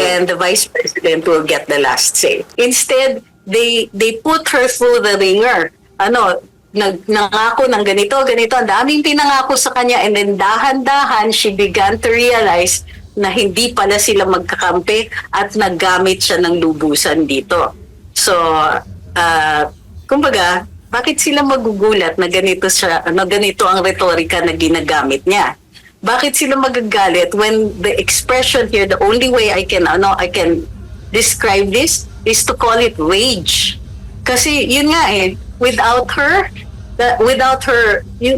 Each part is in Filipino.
and the vice president will get the last say. Instead, they put her through the ringer. Nangako ng ganito, ang daming pinangako sa kanya, and then dahan-dahan she began to realize na hindi pala sila magkakampi at naggamit siya ng lubusan dito. So, kumbaga, bakit sila magugulat na ganito ang retorika na ginagamit niya? Bakit sila magagalit when the expression here, the only way I can describe this is to call it rage. Kasi yun nga without her,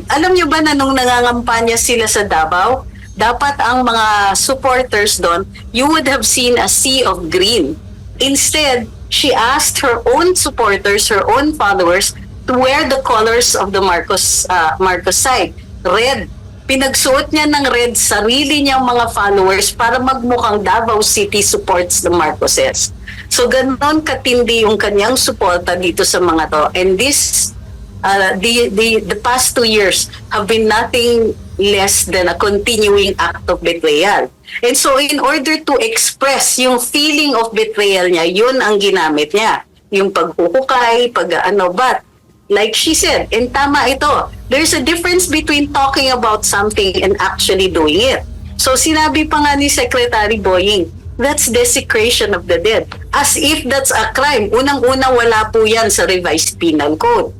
alam niyo ba na nung nangangampanya sila sa Davao, dapat ang mga supporters doon, you would have seen a sea of green. Instead, she asked her own supporters, her own followers, to wear the colors of the Marcos side, red. Pinagsuot niya ng red sarili niyang mga followers para magmukhang Davao City supports the Marcoses. So ganon katindi yung kanyang suporta dito sa mga to. And this, the past 2 years have been nothing less than a continuing act of betrayal. And so in order to express yung feeling of betrayal niya, yun ang ginamit niya. Yung paghuhukay, but like she said, and tama ito, there's a difference between talking about something and actually doing it. So sinabi pa nga ni Secretary Boying, that's desecration of the dead. As if that's a crime. Unang-una, wala po yan sa revised penal code.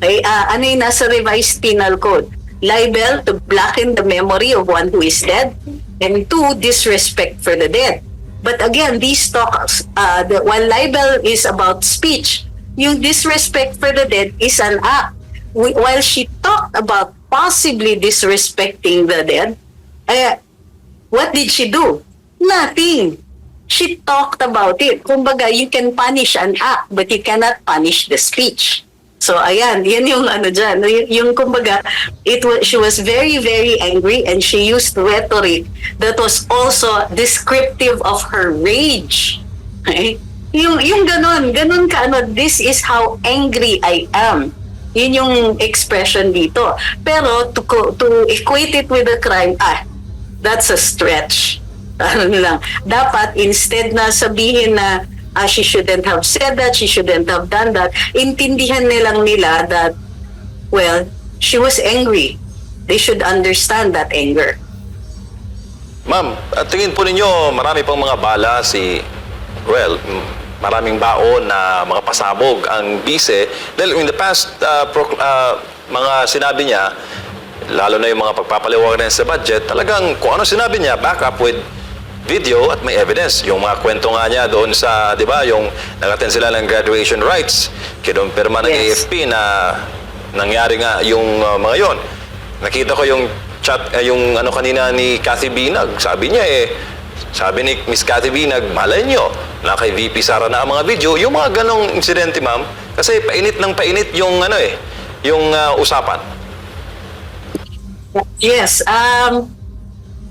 Okay? Ano yung nasa revised penal code? Libel to blacken the memory of one who is dead, and 2, disrespect for the dead. But again, these talks, while libel is about speech, yung disrespect for the dead is an act. While she talked about possibly disrespecting the dead, what did she do? Nothing. She talked about it. Kumbaga, you can punish an act, but you cannot punish the speech. So, ayan, yan yung dyan. Yung kumbaga, she was very, very angry, and she used rhetoric that was also descriptive of her rage. Okay? Yung ganon ka, this is how angry I am. Yun yung expression dito. Pero to equate it with a crime, that's a stretch. Dapat instead na sabihin na she shouldn't have said that, she shouldn't have done that, intindihan nila that, well, she was angry. They should understand that anger. Ma'am, at tingin po ninyo marami pang mga bala maraming baon na mga pasabog ang bise. Dahil in the past, mga sinabi niya, lalo na yung mga pagpapaliwanag sa budget, talagang kung ano sinabi niya, back up with video at may evidence. Yung mga kwento nga niya doon sa, di ba, yung nag-attend sila ng graduation rites, kinumpirma ng AFP na nangyari nga yung mga yon. Nakita ko yung chat, yung kanina ni Cathy Binag. Sabi niya sabi ni Miss Cathy Binag, malay nyo, na kay VP Sara na ang mga video, yung mga ganong insidente, ma'am, kasi painit ng painit yung yung usapan. Yes,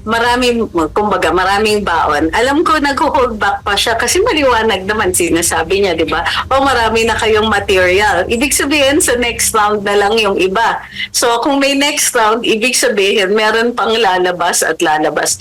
maraming baon. Alam ko nag-hold back pa siya kasi maliwanag naman sinasabi niya, di ba? Marami na kayong material. Ibig sabihin sa next round na lang yung iba. So kung may next round, ibig sabihin meron pang lalabas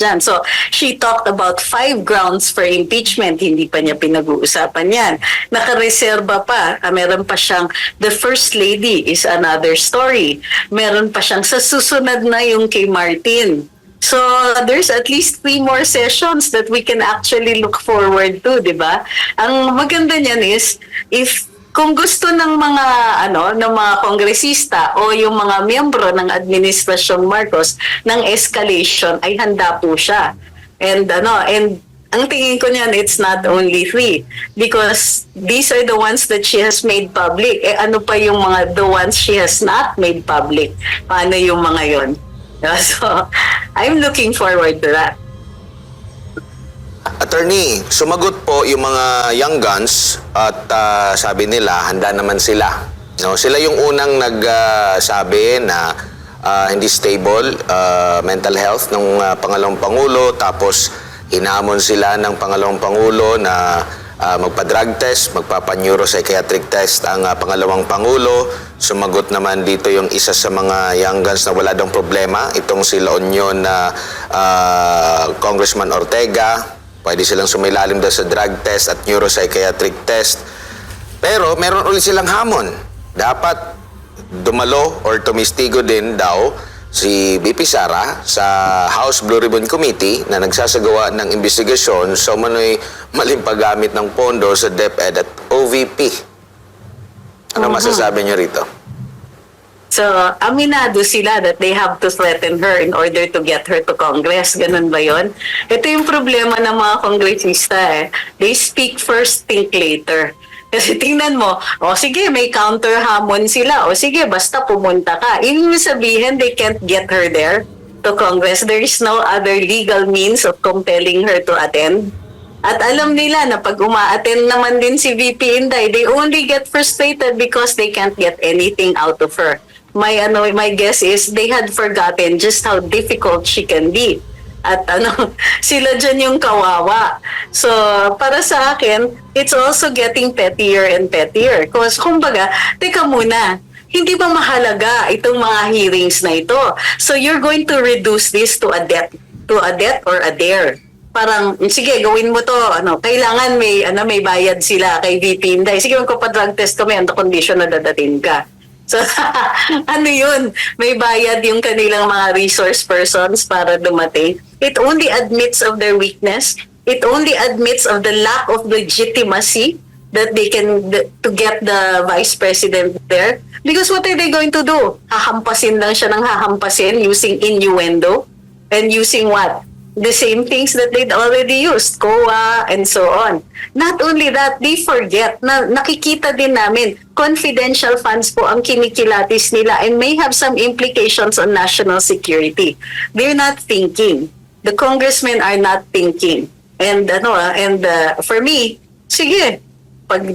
dyan. So she talked about 5 grounds for impeachment. Hindi pa niya pinag-uusapan yan. Nakareserba pa. Meron pa siyang the First Lady is another story. Meron pa siyang sa susunod na yung kay Martin. So, there's at least 3 more sessions that we can actually look forward to, di ba? Ang maganda niyan is, kung gusto ng mga, ng mga kongresista o yung mga miyembro ng Administrasyong Marcos ng escalation, ay handa po siya. And ang tingin ko niyan, it's not only 3. Because these are the ones that she has made public. Ano pa yung the ones she has not made public? Paano yung mga yon? So, I'm looking forward to that. Attorney, sumagot po yung mga young guns at sabi nila handa naman sila. Sila yung unang nagsabi na hindi stable mental health ng Pangalawang Pangulo, tapos hinamon sila ng Pangalawang Pangulo na magpa-drug test, magpapa-neuropsychiatric test ang Pangalawang Pangulo. Sumagot naman dito yung isa sa mga young guns na wala daw problema, itong si La Union na Congressman Ortega. Pwede silang sumailalim daw sa drug test at neuropsychiatric test. Pero meron ulit silang hamon. Dapat dumalo or tumistigo din daw si BP Sara sa House Blue Ribbon Committee na nagsasagawa ng investigasyon sa umano'y maling paggamit ng pondo sa DepEd at OVP. Ano masasabi niyo rito? So, aminado sila that they have to threaten her in order to get her to Congress. Ganun ba yon? Ito yung problema ng mga kongresista eh. They speak first, think later. Kasi tingnan mo, o sige, may counter hamon sila. O sige, basta pumunta ka. Ibig sabihin, they can't get her there to Congress. There is no other legal means of compelling her to attend. At alam nila na pag uma-attend naman din si VP Inday, they only get frustrated because they can't get anything out of her. My guess is they had forgotten just how difficult she can be. At sila dyan yung kawawa. So, para sa akin, it's also getting pettier and pettier. Because, kumbaga, teka muna, hindi ba mahalaga itong mga hearings na ito? So, you're going to reduce this to a debt or a dare. Parang, sige, gawin mo to. Kailangan may bayad sila kay VP Inday. Sige, magpapadrug test kami on the condition na dadating ka. So, yun? May bayad yung kanilang mga resource persons para dumating. It only admits of their weakness. It only admits of the lack of legitimacy that they can to get the vice president there. Because what are they going to do? Hahampasin lang siya ng hahampasin using innuendo and using what? The same things that they'd already used, COA and so on. Not only that, they forget na nakikita din namin confidential funds po ang kinikilatis nila and may have some implications on national security. They're not thinking. The congressmen are not thinking. And for me, sige, pag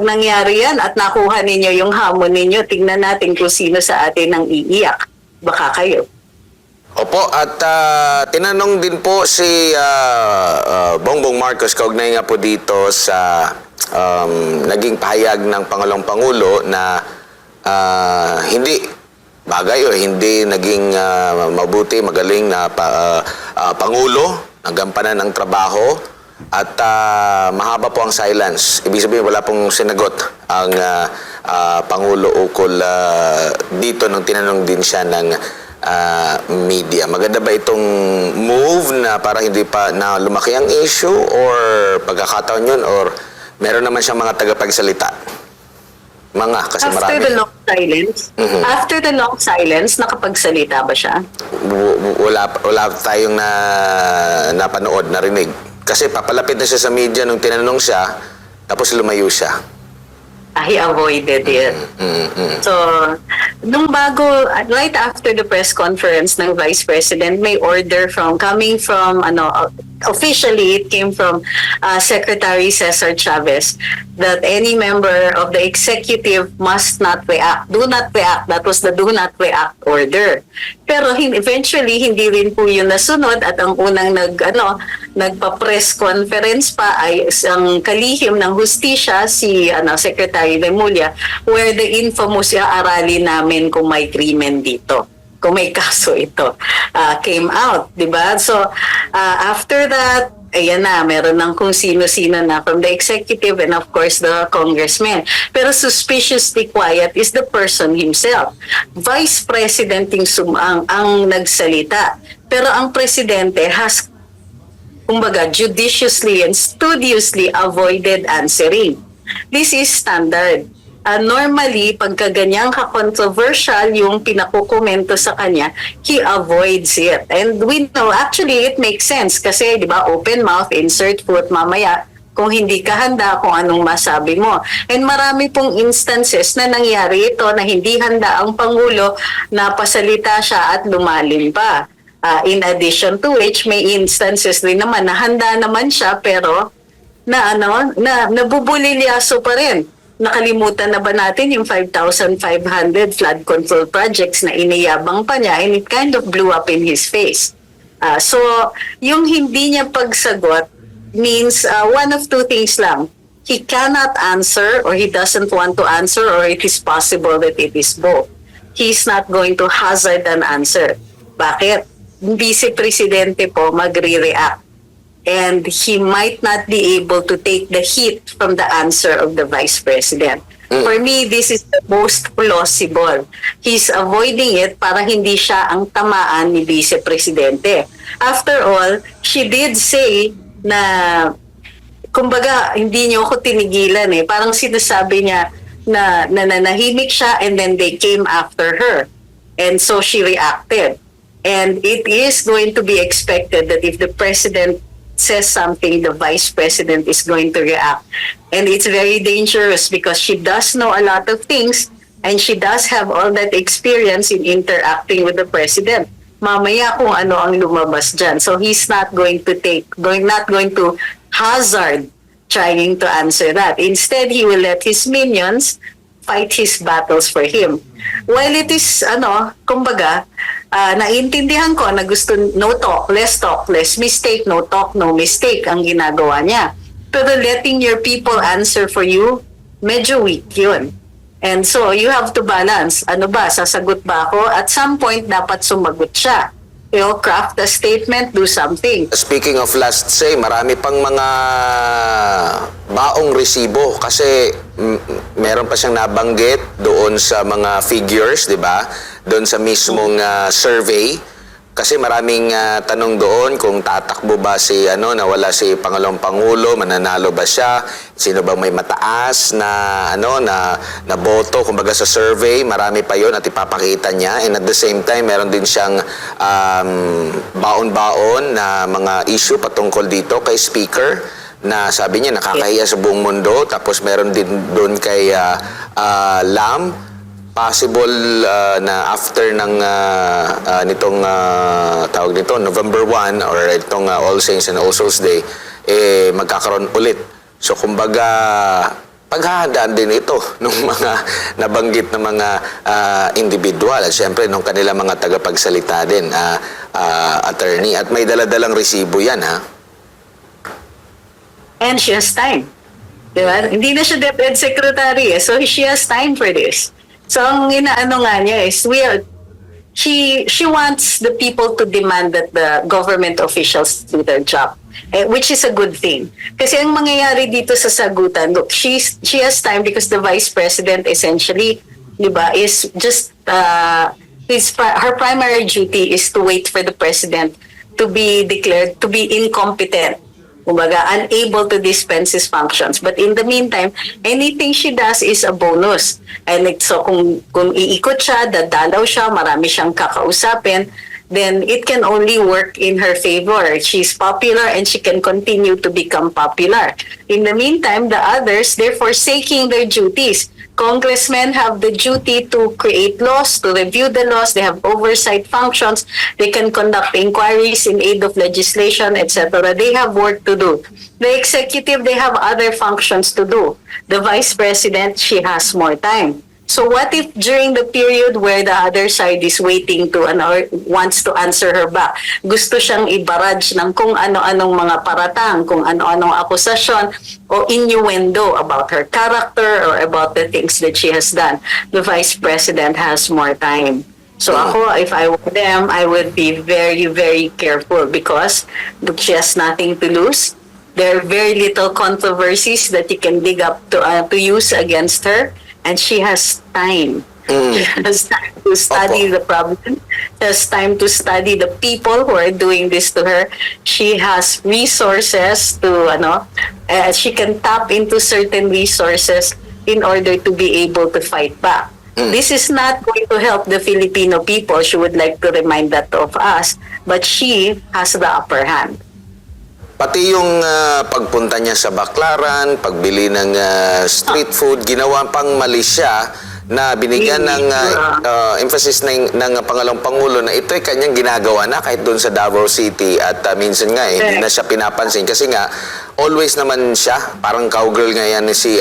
nangyari yan at nakuha ninyo yung hamon ninyo, tingnan natin kung sino sa atin ang iiyak. Baka kayo. Opo, at tinanong din po si Bongbong Marcos kaugnay nga po dito sa naging pahayag ng Pangulo na hindi bagay o hindi naging mabuti, magaling na Pangulo, nagampanan ng trabaho at mahaba po ang silence. Ibig sabihin wala pong sinagot ang Pangulo ukol dito nung tinanong din siya ng media. Maganda ba itong move na para hindi pa na lumaki ang issue or pagkakataon yun or meron naman siyang mga tagapagsalita? Kasi marami. After the long silence, nakapagsalita ba siya? Wala tayong napanood, narinig. Kasi papalapit na siya sa media nung tinanong siya, tapos lumayo siya. He avoided it. So, right after the press conference ng Vice President, may order coming from, officially it came from Secretary Cesar Chavez that any member of the executive must not react. Do not react. That was the do not react order. Pero eventually, hindi rin po yun nasunod at ang unang nagpa-press conference pa ay ang kalihim ng hustisya si Secretary Remulla where the infamous aralin namin kung may krimen dito, kung may kaso ito came out, di ba? So after that, ayan na, meron ng kung sino-sino na from the executive and of course the congressman. Pero suspiciously quiet is the person himself. Vice President ang nagsalita. Pero ang presidente has kumbaga, judiciously and studiously avoided answering. This is standard. Normally, pagka ganyang ka-controversial yung pinakukomento sa kanya, he avoids it. And we know, actually, it makes sense kasi, di ba, open mouth, insert foot, mamaya, kung hindi ka handa kung anong masabi mo. And marami pong instances na nangyari ito na hindi handa ang Pangulo na pasalita siya at lumalim pa. In addition to which, may instances din naman na handa naman siya pero nabubulilyaso pa rin. Nakalimutan na ba natin yung 5,500 flood control projects na iniyabang pa niya and it kind of blew up in his face. So, yung hindi niya pagsagot means one of two things lang. He cannot answer or he doesn't want to answer or it is possible that it is both. He's not going to hazard an answer. Bakit? Vice Presidente po magre-react and he might not be able to take the heat from the answer of the Vice President. For me, this is the most plausible. He's avoiding it para hindi siya ang tamaan ni Vice Presidente. After all, she did say na, kumbaga, hindi niyo ako tinigilan eh. Parang sinasabi niya na nananahimik siya and then they came after her. And so she reacted. And it is going to be expected that if the President says something, the Vice President is going to react. And it's very dangerous because she does know a lot of things and she does have all that experience in interacting with the President. Mamaya kung ano ang lumabas dyan. So he's not going to hazard trying to answer that. Instead, he will let his minions fight his battles for him. While it is, kumbaga, naiintindihan ko na gusto no talk, less mistake, no talk, no mistake ang ginagawa niya. Pero letting your people answer for you, medyo weak yun. And so, you have to balance. Ano ba, sasagot ba ako? At some point, dapat sumagot siya. Craft a statement, do something. Speaking of last say, marami pang mga baong resibo kasi meron pa siyang nabanggit doon sa mga figures, di ba? Doon sa mismong survey. Kasi maraming tanong doon kung tatakbo ba si nawala si Pangulong Pangulo, mananalo ba siya, sino bang may mataas na na boto kumbaga sa survey, marami pa 'yon at ipapakita niya. And at the same time, meron din siyang baon-baon na mga issue patungkol dito kay Speaker na sabi niya nakakahiya sa buong mundo. Tapos meron din doon kay Lam, possible na after ng nitong tawag nito November 1 or itong All Saints and All Souls Day magkakaroon ulit. So kumbaga paghahandaan din ito ng mga nabanggit na mga individual at syempre nung kanilang mga tagapagsalita din attorney at may daladalang resibo yan ha. And she has time. Diba? Hindi na siya DepEd Secretary so she has time for this. So, ang inaano nga niya is, she wants the people to demand that the government officials do their job, which is a good thing. Kasi ang mangyayari dito sa sagutan, look, she has time because the Vice President essentially, di ba, is just, her primary duty is to wait for the President to be declared to be incompetent. Kumbaga, unable to dispense his functions. But in the meantime, anything she does is a bonus. And so kung iikot siya, dadalaw siya, marami siyang kakausapin, then it can only work in her favor. She's popular and she can continue to become popular. In the meantime, the others, they're forsaking their duties. Congressmen have the duty to create laws, to review the laws. They have oversight functions. They can conduct inquiries in aid of legislation, etc. They have work to do. The executive, they have other functions to do. The Vice President, she has more time. So what if during the period where the other side is waiting to or wants to answer her back, gusto siyang ibarrage ng kung ano-anong mga paratang, kung ano-anong akusasyon o innuendo about her character or about the things that she has done, the Vice President has more time. So ako, if I were them, I would be very, very careful because look, she has nothing to lose. There are very little controversies that you can dig up to use against her. And she has time. She has time to study the problem. She has time to study the people who are doing this to her. She has resources to, she can tap into certain resources in order to be able to fight back. This is not going to help the Filipino people. She would like to remind that of us. But she has the upper hand. Pati yung pagpunta niya sa Baclaran, pagbili ng street food, ginawa pang mali siya na binigyan ng emphasis ng Pangulong Pangulo na ito'y kanyang ginagawa na kahit doon sa Davao City at minsan nga hindi na siya pinapansin kasi nga always naman siya, parang cowgirl nga yan si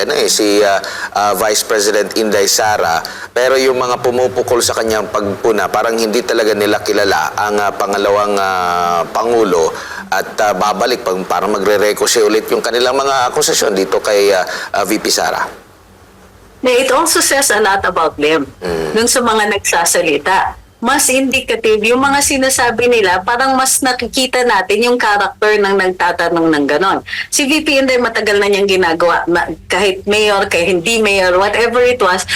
Vice President Inday Sara, pero yung mga pumupukol sa kanyang pagpuna, parang hindi talaga nila kilala ang pangalawang Pangulo at babalik para magre-recose ulit yung kanilang mga akusasyon dito kay VP Sara. It also says a lot about them dun sa mga nagsasalita. mas indicative, yung mga sinasabi nila, parang mas nakikita natin yung character ng nagtatanong ng ganon. Si VP Inday matagal na niyang ginagawa, kahit mayor, kahit hindi mayor, whatever it was,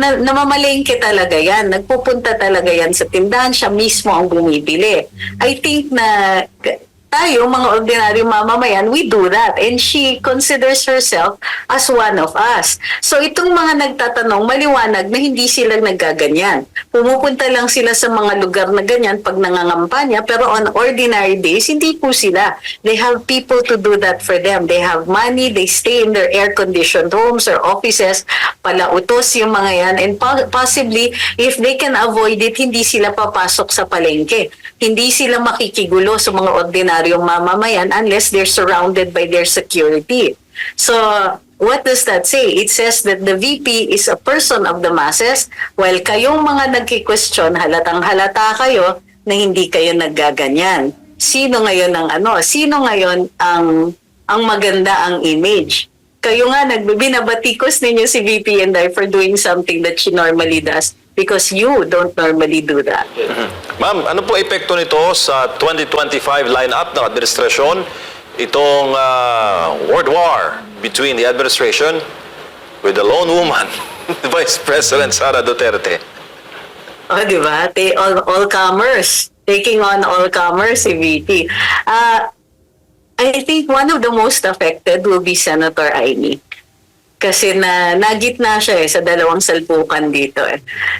namamalengke talaga yan. Nagpupunta talaga yan sa tindahan, siya mismo ang bumibili. I think na tayo, mga ordinaryong mamamayan, we do that. And she considers herself as one of us. So itong mga nagtatanong, maliwanag na hindi sila nagaganyan. Pumupunta lang sila sa mga lugar na ganyan pag nangangampanya, pero on ordinary days, hindi po sila. They have people to do that for them. They have money, they stay in their air-conditioned homes or offices, palautos yung mga yan, and possibly, if they can avoid it, hindi sila papasok sa palengke. Hindi sila makikigulo sa mga ordinaryong mamamayan unless they're surrounded by their security. So, what does that say? It says that the VP is a person of the masses, while kayong mga nagki-question, halatang halata kayo na hindi kayo naggaganyan. Sino ngayon sino ngayon ang maganda ang image? Kayo nga, binabatikos ninyo si VP Inday for doing something that she normally does because you don't normally do that. Ma'am, ano po epekto nito sa 2025 lineup ng administrasyon? Itong world war between the administration with the lone woman, Vice President Sara Duterte. Oh, di ba? All comers. Taking on all comers si VP. I think one of the most affected will be Senator Amy. Kasi nagitna siya sa dalawang salpukan dito.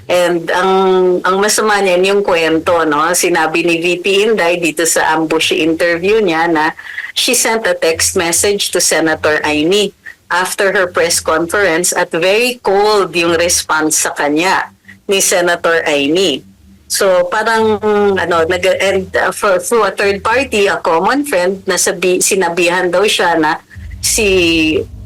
And ang masama niyan yung kwento, no? Sinabi ni VP Inday dito sa ambush interview niya na she sent a text message to Senator Amy after her press conference at very cold yung response sa kanya ni Senator Amy. So parang through a third party, a common friend, sinabihan daw siya na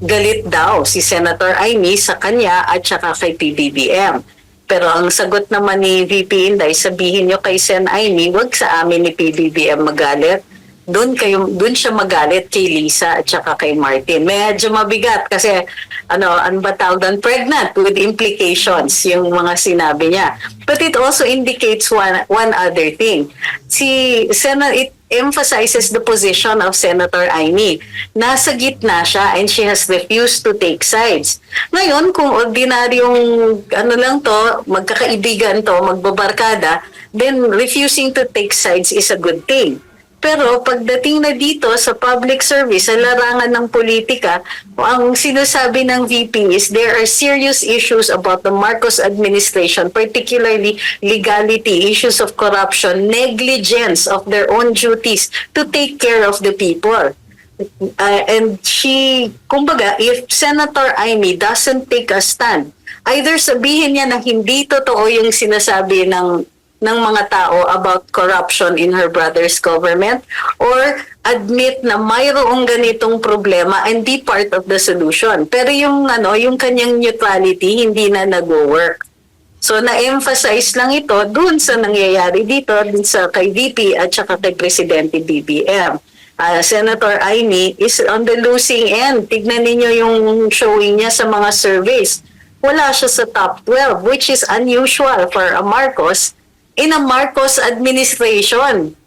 galit daw si Senator Amy sa kanya at saka kay PBBM. Pero ang sagot naman ni VP Inday, sabihin nyo kay Sen Amy, wag sa amin ni PBBM magalit. Doon siya magalit kay Lisa at saka kay Martin. Medyo mabigat kasi ano ba tawag doon? Pregnant with implications yung mga sinabi niya. But it also indicates one other thing. It emphasizes the position of Senator Amy. Nasa gitna siya and she has refused to take sides. Ngayon, kung ordinaryong magkakaibigan to, magbabarkada, then refusing to take sides is a good thing. Pero pagdating na dito sa public service, sa larangan ng politika, ang sinasabi ng VP is there are serious issues about the Marcos administration, particularly legality, issues of corruption, negligence of their own duties to take care of the people. And kumbaga, if Senator Amy doesn't take a stand, either sabihin niya na hindi totoo yung sinasabi ng mga tao about corruption in her brother's government or admit na mayroong ganitong problema and be part of the solution. Pero yung kanyang neutrality hindi na nag-work. So na-emphasize lang ito dun sa nangyayari dito dun sa kay VP at saka kay Presidente BBM. Senator Amy is on the losing end. Tignan ninyo yung showing niya sa mga surveys. Wala siya sa top 12, which is unusual for a Marcos in a Marcos administration.